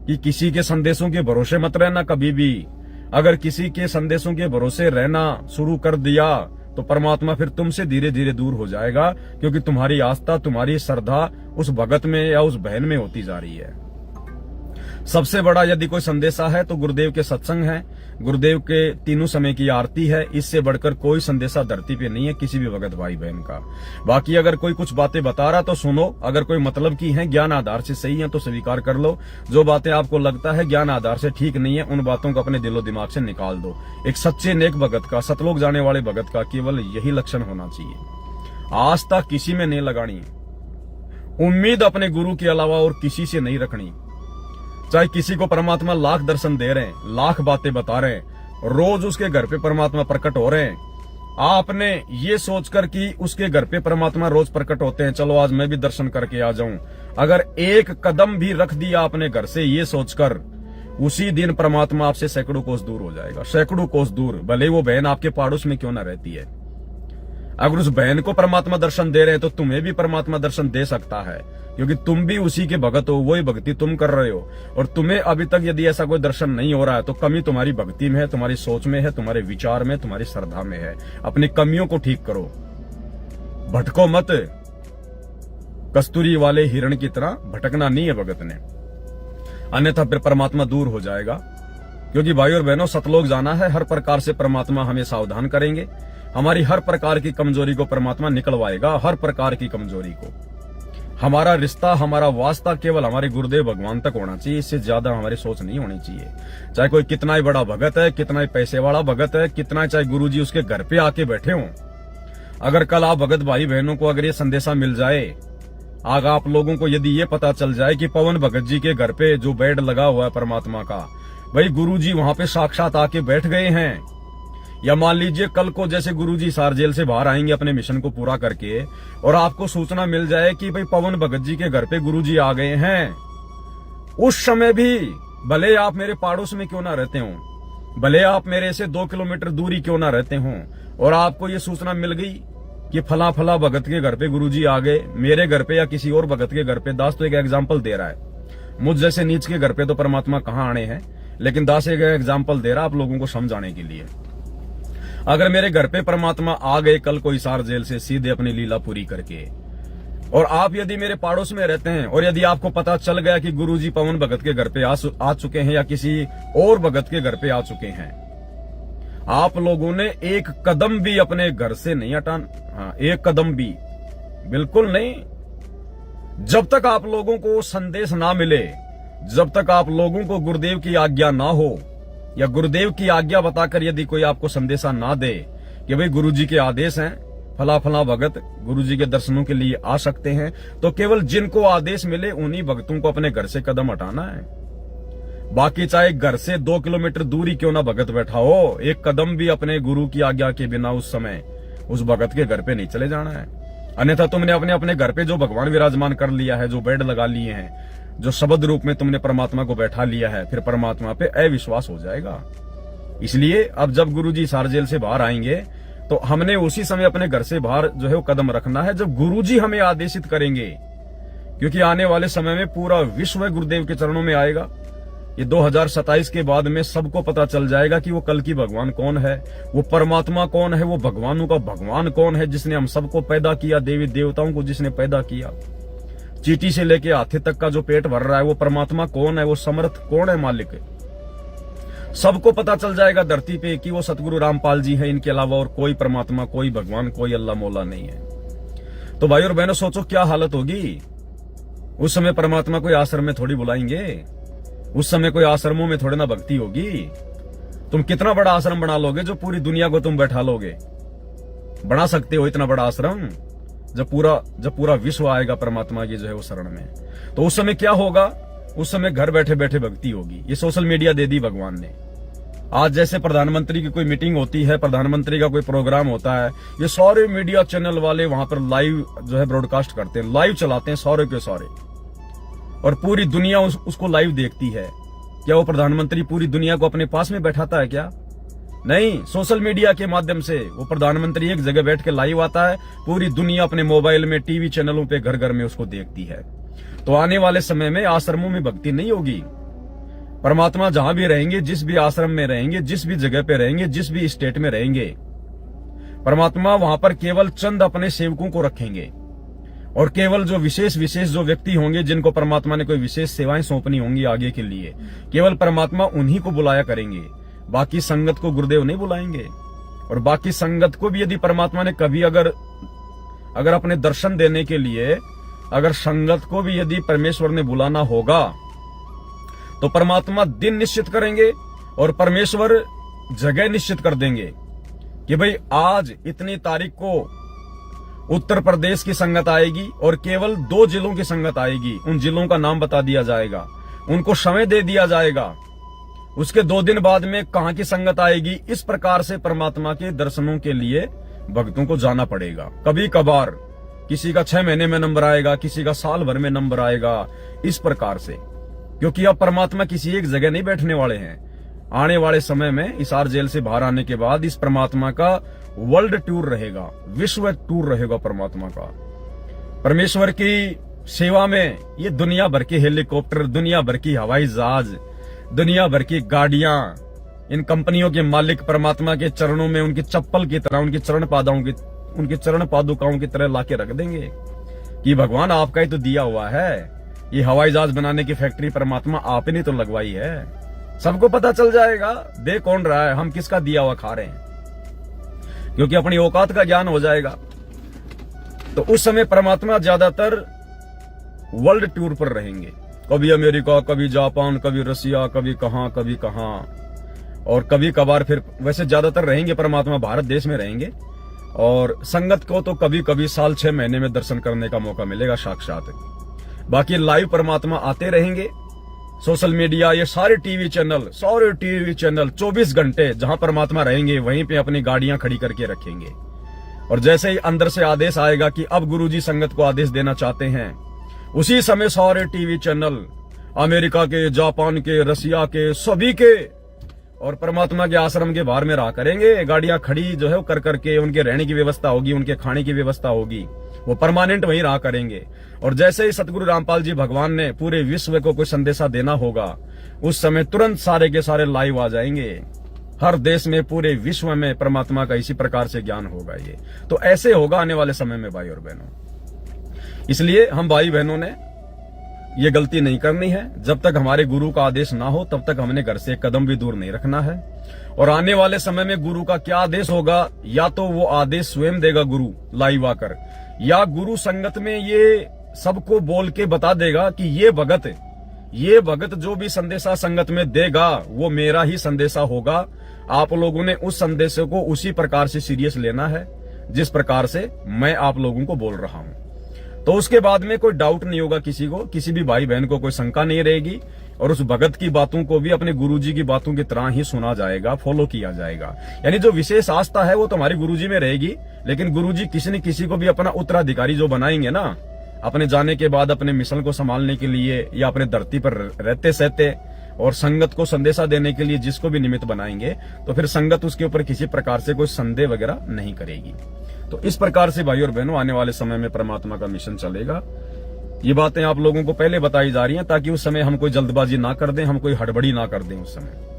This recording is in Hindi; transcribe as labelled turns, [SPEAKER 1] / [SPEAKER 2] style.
[SPEAKER 1] कि किसी के संदेशों के भरोसे मत रहना कभी भी। अगर किसी के संदेशों के भरोसे रहना शुरू कर दिया तो परमात्मा फिर तुमसे धीरे धीरे दूर हो जाएगा, क्योंकि तुम्हारी आस्था, तुम्हारी श्रद्धा उस भगत में या उस बहन में होती जा रही है। सबसे बड़ा यदि कोई संदेशा है तो गुरुदेव के सत्संग है, गुरुदेव के तीनों समय की आरती है। इससे बढ़कर कोई संदेशा धरती पे नहीं है किसी भी भगत भाई बहन का। बाकी अगर कोई कुछ बातें बता रहा तो सुनो, अगर कोई मतलब की है, ज्ञान आधार से सही है तो स्वीकार कर लो। जो बातें आपको लगता है ज्ञान आधार से ठीक नहीं है, उन बातों को अपने दिलो दिमाग से निकाल दो। एक सच्चे नेक भगत का, सतलोक जाने वाले भगत का केवल यही लक्षण होना चाहिए। आस्था किसी में नहीं लगानी, उम्मीद अपने गुरु के अलावा और किसी से नहीं रखनी। चाहे किसी को परमात्मा लाख दर्शन दे रहे हैं, लाख बातें बता रहे हैं, रोज उसके घर पे परमात्मा प्रकट हो रहे हैं, आपने ये सोचकर कि उसके घर पे परमात्मा रोज प्रकट होते हैं, चलो आज मैं भी दर्शन करके आ जाऊं। अगर एक कदम भी रख दिया अपने घर से ये सोचकर, उसी दिन परमात्मा आपसे सैकड़ों कोस दूर हो जाएगा, सैकड़ों कोस दूर। भले वो बहन आपके पड़ोस में क्यों ना रहती है। अगर उस बहन को परमात्मा दर्शन दे रहे हैं तो तुम्हें भी परमात्मा दर्शन दे सकता है, क्योंकि तुम भी उसी के भगत हो, वही भक्ति तुम कर रहे हो। और तुम्हें अभी तक यदि ऐसा कोई दर्शन नहीं हो रहा है तो कमी तुम्हारी भक्ति में है, तुम्हारी सोच में है, तुम्हारे विचार में, तुम्हारी श्रद्धा में है। अपनी कमियों को ठीक करो, भटको मत। कस्तूरी वाले हिरण की तरह भटकना नहीं है भगत ने, अन्यथा फिर परमात्मा दूर हो जाएगा। क्योंकि भाई और बहनों, सतलोक जाना है, हर प्रकार से परमात्मा हमें सावधान करेंगे। हमारी हर प्रकार की कमजोरी को परमात्मा निकलवाएगा, हर प्रकार की कमजोरी को। हमारा रिश्ता, हमारा वास्ता केवल हमारे गुरुदेव भगवान तक होना चाहिए, इससे ज्यादा हमारी सोच नहीं होनी चाहिए। चाहे कोई कितना ही बड़ा भगत है, कितना ही पैसे वाला भगत है, कितना चाहे गुरुजी उसके घर पे आके बैठे हों, अगर कल आप भगत भाई बहनों को अगर ये संदेशा मिल जाए, आग आप लोगों को यदि ये पता चल जाए कि पवन भगत जी के घर पे जो बेड लगा हुआ है परमात्मा का, भाई गुरुजी वहां पे साक्षात आके बैठ गए हैं, या मान लीजिए कल को जैसे गुरुजी सार जेल से बाहर आएंगे अपने मिशन को पूरा करके, और आपको सूचना मिल जाए कि भाई पवन भगत जी के घर पे गुरुजी आ गए हैं, उस समय भी भले आप मेरे पड़ोस में क्यों ना रहते हो, भले आप मेरे से 2 किलोमीटर दूरी क्यों ना रहते हो, और आपको ये सूचना मिल गई कि फला फला भगत के घर पे गुरुजी आ गए, मेरे घर पे या किसी और भगत के घर पे, दास तो एक एग्जाम्पल दे रहा है, मुझ जैसे नीच के घर पे तो परमात्मा कहाँ आने हैं, लेकिन दास एक एग्जाम्पल दे रहा आप लोगों को समझाने के लिए। अगर मेरे घर पे परमात्मा आ गए कल को हिसार जेल से सीधे अपनी लीला पूरी करके, और आप यदि मेरे पड़ोस में रहते हैं, और यदि आपको पता चल गया कि गुरुजी पवन भगत के घर पे आ चुके हैं या किसी और भगत के घर पे आ चुके हैं, आप लोगों ने एक कदम भी अपने घर से नहीं हटाना। हाँ, एक कदम भी, बिल्कुल नहीं। जब तक आप लोगों को संदेश ना मिले, जब तक आप लोगों को गुरुदेव की आज्ञा ना हो, या गुरुदेव की आज्ञा बताकर यदि कोई आपको संदेशा ना दे कि भाई गुरुजी के आदेश हैं, फला फला भगत गुरुजी के दर्शनों के लिए आ सकते हैं, तो केवल जिनको आदेश मिले उन्हीं भक्तों को अपने घर से कदम हटाना है। बाकी चाहे घर से 2 किलोमीटर दूरी क्यों ना भगत बैठा हो, एक कदम भी अपने गुरु की आज्ञा के बिना उस समय उस भगत के घर पे नहीं चले जाना है। अन्यथा तुमने अपने अपने घर पे जो भगवान विराजमान कर लिया है, जो बेड लगा लिए हैं, जो शब्द रूप में तुमने परमात्मा को बैठा लिया है, फिर परमात्मा पे अविश्वास हो जाएगा। इसलिए अब जब गुरुजी सार जेल से बाहर आएंगे तो हमने उसी समय अपने घर से बाहर जो है वो कदम रखना है जब गुरुजी हमें आदेशित करेंगे, क्योंकि आने वाले समय में पूरा विश्व गुरुदेव के चरणों में आएगा। ये 2027 के बाद में सबको पता चल जाएगा कि वो कल की भगवान कौन है, वो परमात्मा कौन है, वो भगवानों का भगवान कौन है, जिसने हम सबको पैदा किया, देवी देवताओं को जिसने पैदा किया, चींटी से लेके हाथी तक का जो पेट भर रहा है वो परमात्मा कौन है, वो समर्थ कौन है, मालिक है। सबको पता चल जाएगा धरती पे कि वो सतगुरु रामपाल जी है, इनके अलावा और कोई परमात्मा, कोई भगवान, कोई अल्लाह मौला नहीं है। तो भाई और बहनों, सोचो क्या हालत होगी उस समय। परमात्मा कोई आश्रम में थोड़ी बुलाएंगे, उस समय कोई आश्रमों में थोड़ी ना भक्ति होगी। तुम कितना बड़ा आश्रम बना लोगे जो पूरी दुनिया को तुम बैठा लोगे? बना सकते हो इतना बड़ा आश्रम? जब पूरा विश्व आएगा परमात्मा की जो है वो शरण में, तो उस समय क्या होगा? उस समय घर बैठे बैठे भक्ति होगी। ये सोशल मीडिया दे दी भगवान ने। आज जैसे प्रधानमंत्री की कोई मीटिंग होती है, प्रधानमंत्री का कोई प्रोग्राम होता है, ये सारे मीडिया चैनल वाले वहां पर लाइव जो है ब्रॉडकास्ट करते हैं, लाइव चलाते हैं सारे के सारे, और पूरी दुनिया उसको लाइव देखती है। क्या वो प्रधानमंत्री पूरी दुनिया को अपने पास में बैठाता है क्या? नहीं, सोशल मीडिया के माध्यम से वो प्रधानमंत्री एक जगह बैठ के लाइव आता है, पूरी दुनिया अपने मोबाइल में, टीवी चैनलों पे घर घर में उसको देखती है। तो आने वाले समय में आश्रमों में भक्ति नहीं होगी, परमात्मा जहां भी रहेंगे, जिस भी आश्रम में रहेंगे, जिस भी जगह पे रहेंगे, जिस भी स्टेट में रहेंगे, परमात्मा वहां पर केवल चंद अपने सेवकों को रखेंगे और केवल जो विशेष जो व्यक्ति होंगे, जिनको परमात्मा ने कोई विशेष सेवाएं सौंपनी होंगी आगे के लिए, केवल परमात्मा उन्हीं को बुलाया करेंगे। बाकी संगत को गुरुदेव नहीं बुलाएंगे। और बाकी संगत को भी यदि परमात्मा ने कभी अगर अपने दर्शन देने के लिए अगर संगत को भी यदि परमेश्वर ने बुलाना होगा, तो परमात्मा दिन निश्चित करेंगे और परमेश्वर जगह निश्चित कर देंगे कि भाई आज इतनी तारीख को उत्तर प्रदेश की संगत आएगी और केवल 2 जिलों की संगत आएगी। उन जिलों का नाम बता दिया जाएगा, उनको समय दे दिया जाएगा। उसके 2 दिन बाद में कहां की संगत आएगी। इस प्रकार से परमात्मा के दर्शनों के लिए भक्तों को जाना पड़ेगा। कभी कभार किसी का 6 महीने में नंबर आएगा, किसी का साल भर में नंबर आएगा, इस प्रकार से। क्योंकि अब परमात्मा किसी एक जगह नहीं बैठने वाले हैं। आने वाले समय में हिसार जेल से बाहर आने के बाद इस परमात्मा का वर्ल्ड टूर रहेगा, विश्व टूर रहेगा परमात्मा का। परमेश्वर की सेवा में ये दुनिया भर के हेलीकॉप्टर, दुनिया भर की हवाई जहाज, दुनिया भर की गाड़ियां, इन कंपनियों के मालिक परमात्मा के चरणों में उनकी चप्पल की तरह, उनकी चरण पादुकाओं की तरह लाके रख देंगे कि भगवान आपका ही तो दिया हुआ है। ये हवाई जहाज बनाने की फैक्ट्री परमात्मा आप ही ने तो लगवाई है। सबको पता चल जाएगा दे कौन रहा है, हम किसका दिया हुआ खा रहे हैं, क्योंकि अपनी औकात का ज्ञान हो जाएगा। तो उस समय परमात्मा ज्यादातर वर्ल्ड टूर पर रहेंगे। कभी अमेरिका, कभी जापान, कभी रसिया, कभी कहां और कभी कभार फिर वैसे ज्यादातर रहेंगे परमात्मा भारत देश में रहेंगे। और संगत को तो कभी कभी साल 6 महीने में दर्शन करने का मौका मिलेगा साक्षात। बाकी लाइव परमात्मा आते रहेंगे। सोशल मीडिया, ये सारे टीवी चैनल 24 घंटे जहां परमात्मा रहेंगे वहीं पे अपनी गाड़ियां खड़ी करके रखेंगे। और जैसे ही अंदर से आदेश आएगा कि अब गुरुजी संगत को आदेश देना चाहते हैं, उसी समय सारे टीवी चैनल अमेरिका के, जापान के, रसिया के, सभी के और परमात्मा के आश्रम के बाहर में रहा करेंगे। गाड़ियां खड़ी जो है वो कर करके, उनके रहने की व्यवस्था होगी, उनके खाने की व्यवस्था होगी, वो परमानेंट वहीं रहा करेंगे। और जैसे ही सतगुरु रामपाल जी भगवान ने पूरे विश्व को कोई संदेशा देना होगा, उस समय तुरंत सारे के सारे लाइव आ जाएंगे। हर देश में, पूरे विश्व में परमात्मा का इसी प्रकार से ज्ञान होगा। ये तो ऐसे होगा आने वाले समय में भाई और बहनों। इसलिए हम भाई बहनों ने ये गलती नहीं करनी है। जब तक हमारे गुरु का आदेश ना हो तब तक हमने घर से एक कदम भी दूर नहीं रखना है। और आने वाले समय में गुरु का क्या आदेश होगा, या तो वो आदेश स्वयं देगा गुरु लाइव आकर, या गुरु संगत में ये सबको बोल के बता देगा कि ये भगत जो भी संदेशा संगत में देगा वो मेरा ही संदेशा होगा। आप लोगों ने उस संदेश को उसी प्रकार से सीरियस लेना है जिस प्रकार से मैं आप लोगों को बोल रहा हूं। तो उसके बाद में कोई डाउट नहीं होगा किसी को, किसी भी भाई बहन को कोई शंका नहीं रहेगी। और उस भगत की बातों को भी अपने गुरुजी की बातों की तरह ही सुना जाएगा, फॉलो किया जाएगा। यानी जो विशेष आस्था है वो तो हमारी गुरुजी में रहेगी, लेकिन गुरुजी किसी न किसी को भी अपना उत्तराधिकारी जो बनाएंगे ना, अपने जाने के बाद अपने मिशन को संभालने के लिए या अपने धरती पर रहते सहते और संगत को संदेशा देने के लिए जिसको भी निमित्त बनाएंगे, तो फिर संगत उसके ऊपर किसी प्रकार से कोई संदेह वगैरह नहीं करेगी। तो इस प्रकार से भाई और बहनों आने वाले समय में परमात्मा का मिशन चलेगा। ये बातें आप लोगों को पहले बताई जा रही हैं ताकि उस समय हम कोई जल्दबाजी ना कर दें, हम कोई हड़बड़ी ना कर दें उस समय।